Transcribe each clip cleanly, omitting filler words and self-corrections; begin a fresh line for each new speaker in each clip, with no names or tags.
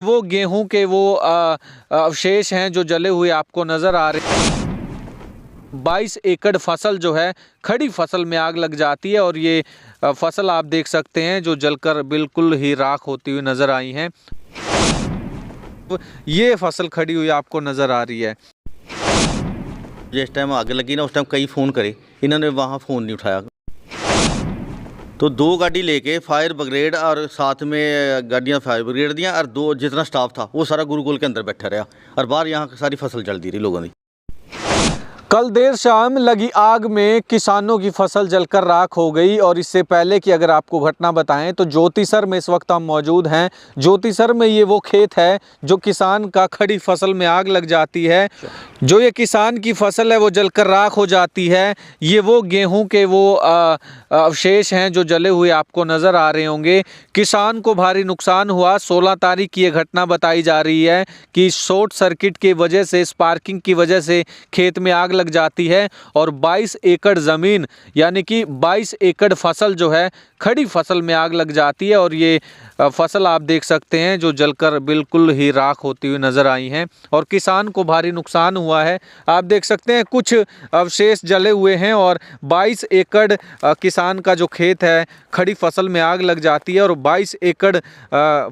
वो गेहूं के वो अवशेष हैं जो जले हुए आपको नज़र आ रहे हैं। 22 एकड़ फसल जो है, खड़ी फसल में आग लग जाती है और ये फसल आप देख सकते हैं जो जलकर बिल्कुल ही राख होती हुई नज़र आई हैं। ये फसल खड़ी हुई आपको नज़र आ रही है।
जिस टाइम आग लगी ना उस टाइम कई फ़ोन करे, इन्होंने वहाँ फ़ोन नहीं उठाया। तो 2 गाड़ी लेके फायर ब्रिगेड और साथ में गाड़ियाँ फायर ब्रिगेड दियाँ और 2 जितना स्टाफ था वो सारा गुरुकुल के अंदर बैठा रहा और बाहर यहाँ सारी फसल जलती रही लोगों की।
कल देर शाम लगी आग में किसानों की फसल जलकर राख हो गई। और इससे पहले कि अगर आपको घटना बताएं तो ज्योतिसर में इस वक्त हम मौजूद हैं। ज्योतिसर में ये वो खेत है जो किसान का खड़ी फसल में आग लग जाती है। जो ये किसान की फसल है वो जलकर राख हो जाती है। ये वो गेहूं के वो अवशेष हैं जो जले हुए आपको नज़र आ रहे होंगे। किसान को भारी नुकसान हुआ। 16 तारीख की ये घटना बताई जा रही है कि शॉर्ट सर्किट की वजह से, स्पार्किंग की वजह से खेत में आग लग जाती है और 22 एकड़ ज़मीन यानी कि 22 एकड़ फसल जो है, खड़ी फसल में आग लग जाती है। और ये फसल आप देख सकते हैं जो जलकर बिल्कुल ही राख होती हुई नज़र आई हैं और किसान को भारी नुकसान हुआ है। आप देख सकते हैं कुछ अवशेष जले हुए हैं और 22 एकड़ किसान का जो खेत है, खड़ी फसल में आग लग जाती है और 22 एकड़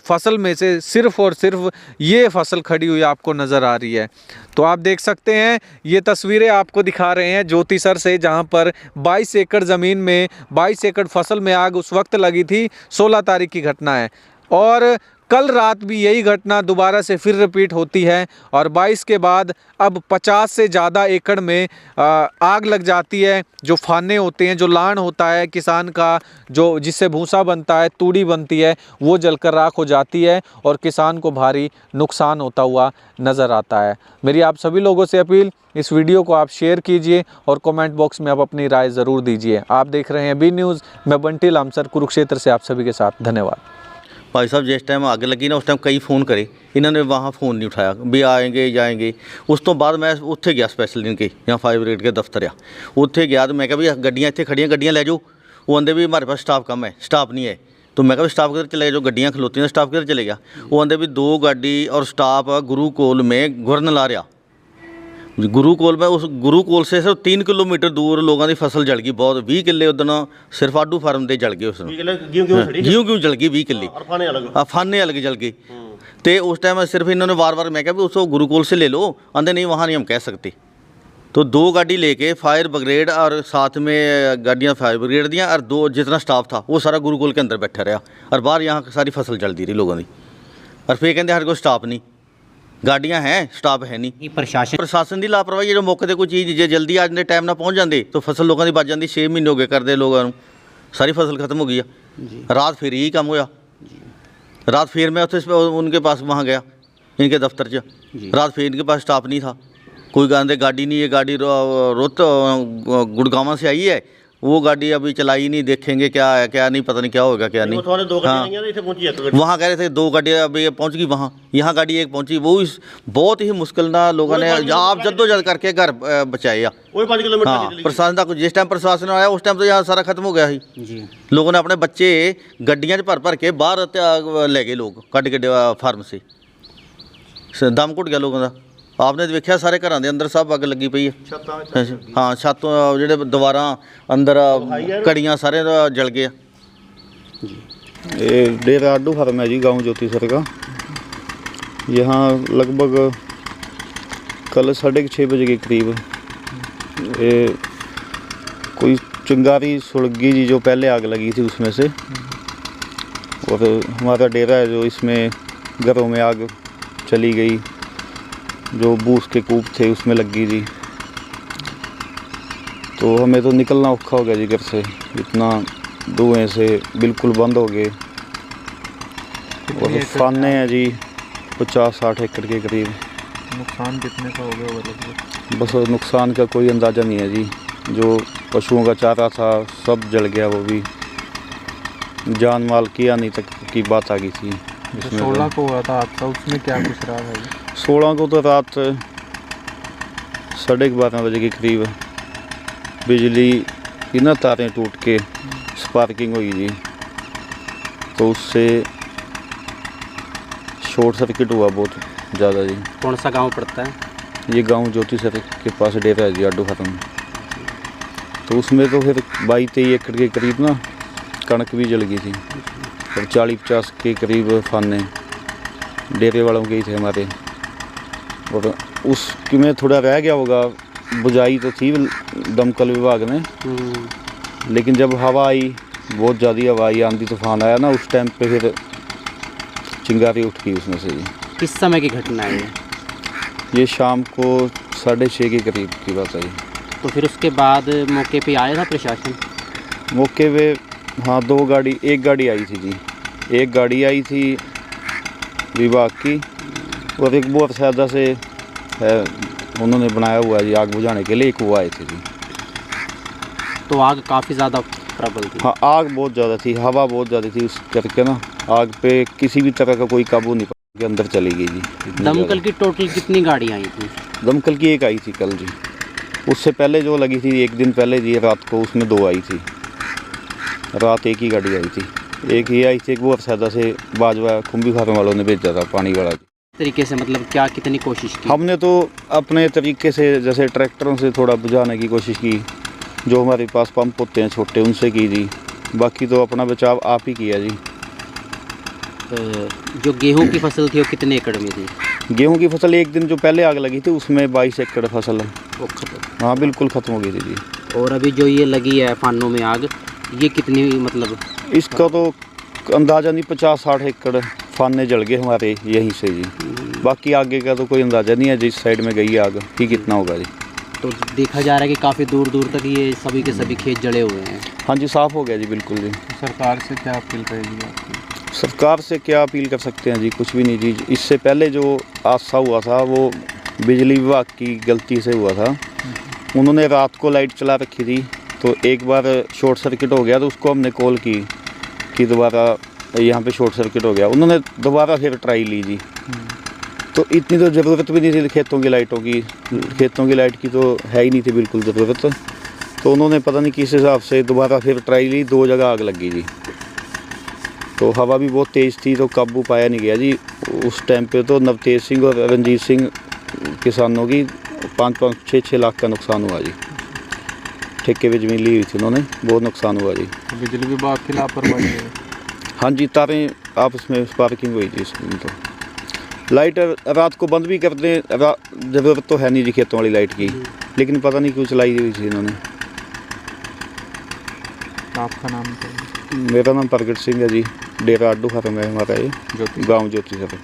फसल में से सिर्फ और सिर्फ ये फसल खड़ी हुई आपको नज़र आ रही है। तो आप देख सकते हैं ये तस्वीरें आपको दिखा रहे हैं ज्योतिसर से, जहां पर 22 एकड़ ज़मीन में 22 एकड़ फसल में आग उस वक्त लगी थी। 16 तारीख की घटना है और कल रात भी यही घटना दोबारा से फिर रिपीट होती है और 22 के बाद अब 50 से ज़्यादा एकड़ में आग लग जाती है। जो फाने होते हैं, जो लान होता है किसान का, जो जिससे भूसा बनता है, तूड़ी बनती है, वो जलकर राख हो जाती है और किसान को भारी नुकसान होता हुआ नज़र आता है। मेरी आप सभी लोगों से अपील, इस वीडियो को आप शेयर कीजिए और कमेंट बॉक्स में आप अपनी राय ज़रूर दीजिए। आप देख रहे हैं बी न्यूज़, मैं बंटी लामसर कुरुक्षेत्र से आप सभी के साथ। धन्यवाद।
भाई साहब जिस टाइम आग लगी ना उस टाइम कई फ़ोन करे, इन्होंने वहाँ फ़ोन नहीं उठाया भी आएंगे जाएंगे। उस तो बाद मैं उत्थे गया स्पैशल इनके यहाँ फायर ब्रिगेड के दफ्तर आ, उत्थे गया तो मैं कहा भी गड्डियाँ इतने खड़ियाँ, गड्डियाँ ले जाओ। वो आंदे भी हमारे पास स्टाफ कम है, स्टाफ नहीं है। तो मैं कहा भी स्टाफ किधर चले गया, जो गड्डियाँ खलोती हैं स्टाफ किधर चले गया। वो आंदे भी 2 गाड़ी और स्टाफ गुरुकुल में घुरन ला रहा। गुरुकुल में उस गुरुकुल से सिर्फ 3 किलोमीटर दूर लोगों की फसल जल गई। बहुत 20 किले उदन सिर्फ आडू फार्म के जल गए। उस गेहूँ जल गई 20 किले, फाने अलग जल गई। तो उस टाइम सिर्फ इन्होंने वार वार मैं क्या भी उसको गुरुकुल से ले लो, आंधे नहीं वहाँ नहीं हम कह सकते। तो 2 गाड़ी लेके फायर ब्रिगेड और साथ में गाड़ियाँ फायर ब्रिगेड दियाँ और 2 जितना स्टाफ था वो सारा गुरुकुल के अंदर बैठा रहा और बाहर यहाँ सारी फसल जलती रही लोगों की। और फिर कहते हमारे को स्टाफ नहीं, गाड़ियाँ हैं स्टाफ है नहीं। प्रशासन की लापरवाही, जो मौके पर कोई चीज़ जे जल्दी आज के टाइम ना पहुँच जाते तो फसल लोगों की बच जाती। 6 महीने हो गए करते लोगों को, सारी फसल खत्म हो गई है। रात फिर यही काम होया। रात फिर मैं उनके पास वहाँ गया इनके दफ्तर च, रात फिर इनके पास स्टाफ नहीं था। कोई कहते गाड़ी नहीं है, गाड़ी रोत गुड़गांव से आई है, वो गाड़ी अभी चलाई नहीं, देखेंगे क्या है क्या नहीं, पता नहीं क्या होगा क्या नहीं। हाँ, वहाँ कह रहे थे 2 गाड़ियाँ अभी पहुँच गई वहाँ, यहाँ गाड़ी एक पहुँची। वो इस बहुत ही मुश्किल ना लोगों ने आप जद्दोजहद करके घर बचाए। हाँ, प्रशासन का जिस टाइम प्रशासन आया उस टाइम तो यहाँ सारा खत्म हो गया ही। लोगों ने अपने बच्चे गड्डियाँ भर भर के बाहर ले गए, लोग कट के फार्म से दम घुट गया लोगों का। आपने देखा सारे घर के अंदर सब अग लगी पई है। हाँ, छत जो दीवारा अंदर कड़ियाँ सारे जल गए।
ये डेरा आडू फार्म है जी, गांव ज्योतिसर का। यहाँ लगभग कल 6:30 बजे के करीब ये कोई चिंगारी सुलगी जी, जो पहले आग लगी थी उसमें से। और हमारा डेरा है जो, इसमें घरों में आग चली गई, जो बूस के कूप थे उसमें लग गई जी। तो हमें तो निकलना औखा हो गया जी घर से, इतना धुएं से बिल्कुल बंद हो गए। और फाने हैं जी 50-60 एकड़ के करीब।
नुकसान कितने का हो गया लगभग?
बस नुकसान का कोई अंदाज़ा नहीं है जी। जो पशुओं का चारा था सब जल गया, वो भी जान माल की आने तक की बात आ गई थी।
16 को हुआ था आपका, उसमें क्या कुछ रहा है?
16 को तो रात 12:30 बजे के करीब बिजली की ना तारें टूट के स्पार्किंग हुई जी। तो उससे शॉर्ट सर्किट हुआ बहुत ज़्यादा जी।
कौन सा गांव पड़ता है?
ये गांव ज्योति सर के पास डेरा है जी, आडू खत्म। तो उसमें तो फिर 22-23 एकड़ के करीब ना कणक भी जल गई थी और 40-50 के करीब फाने डेरे वालों के ही थे हमारे। और उसमें थोड़ा रह गया होगा, बुझाई तो थी दमकल विभाग ने, लेकिन जब हवा आई, बहुत ज़्यादा हवा आई, आंधी तूफान आया ना, उस टाइम पे फिर चिंगारी उठ गई उसमें से जी।
किस समय की घटना है
ये शाम को 6:30 के करीब की बात आई।
तो फिर उसके बाद मौके पे आया था प्रशासन?
मौके पे हाँ एक गाड़ी आई थी जी। एक गाड़ी आई थी विभाग की और एक बहुत सादा से है, उन्होंने बनाया हुआ है जी आग बुझाने के लिए, एक वो आए थे जी।
तो आग काफ़ी ज़्यादा प्रबल थी?
हाँ, आग बहुत ज़्यादा थी, हवा बहुत ज़्यादा थी, उस करके ना आग पे किसी भी तरह का कोई काबू नहीं पा के अंदर चली गई जी।
दमकल की टोटल कितनी गाड़ी आई थी?
दमकल की एक आई थी कल जी। उससे पहले जो लगी थी एक दिन पहले जी रात को, उसमें 2 आई थी। रात एक ही गाड़ी आई थी, एक ही आई थी। एक वो अरसादा से बाजवा कुंभी फार्म वालों ने भेजा था पानी वाला जी।
तरीके से मतलब क्या कितनी कोशिश की?
हमने तो अपने तरीके से जैसे ट्रैक्टरों से थोड़ा बुझाने की कोशिश की, जो हमारे पास पंप होते हैं छोटे उनसे की जी। बाकी तो अपना बचाव आप ही किया जी।
जो गेहूं की फसल थी वो कितने एकड़ में थी?
गेहूं की फसल एक दिन जो पहले आग लगी थी उसमें 22 एकड़ फसल है।
वो खत्म?
हाँ बिल्कुल ख़त्म हो गई थी जी।
और अभी जो ये लगी है फानों में आग, ये कितनी मतलब?
इसका तो अंदाज़ा नहीं, 50-60 एकड़ फाने जल गए हमारे यहीं से जी। बाकी आगे का तो कोई अंदाज़ा नहीं है जिस साइड में गई आग कि कितना होगा जी।
तो देखा जा रहा है कि काफ़ी दूर दूर तक ये सभी के सभी खेत जले हुए हैं।
हाँ जी, साफ़ हो गया जी बिल्कुल जी।
सरकार से क्या अपील रहेगी आपकी?
सरकार से क्या अपील कर सकते हैं जी, कुछ भी नहीं जी। इससे पहले जो हादसा हुआ था वो बिजली विभाग की गलती से हुआ था। उन्होंने रात को लाइट चला रखी थी, तो एक बार शॉर्ट सर्किट हो गया, तो उसको हमने कॉल की कि दोबारा यहाँ पे शॉर्ट सर्किट हो गया। उन्होंने दोबारा फिर ट्राई ली जी। तो इतनी तो ज़रूरत भी नहीं थी खेतों की लाइटों की, खेतों की लाइट की तो है ही नहीं थी बिल्कुल ज़रूरत। तो उन्होंने पता नहीं किस हिसाब से दोबारा फिर ट्राई ली, 2 जगह आग लगी जी। तो हवा भी बहुत तेज़ थी, तो काबू पाया नहीं गया जी। उस टाइम पे तो नवतेज सिंह और रंजीत सिंह किसानों की 5-5, 6-6 लाख का नुकसान हुआ जी। ठेके पे ज़मीन ली हुई थी उन्होंने, बहुत नुकसान हुआ जी।
तो बिजली विभाग की लापरवाही है?
हाँ जी, तारें आपस में स्पार्किंग हुई थी इसमें। तो लाइट रात को बंद भी कर दें, ज़रूरत तो है नहीं जी खेतों वाली लाइट की, लेकिन पता नहीं क्यों चलाई हुई थी इन्होंने।
आपका नाम क्या है?
मेरा नाम प्रगट सिंह है जी। डेरा आडू खत्म है हमारा, ये गाँव ज्योति सर।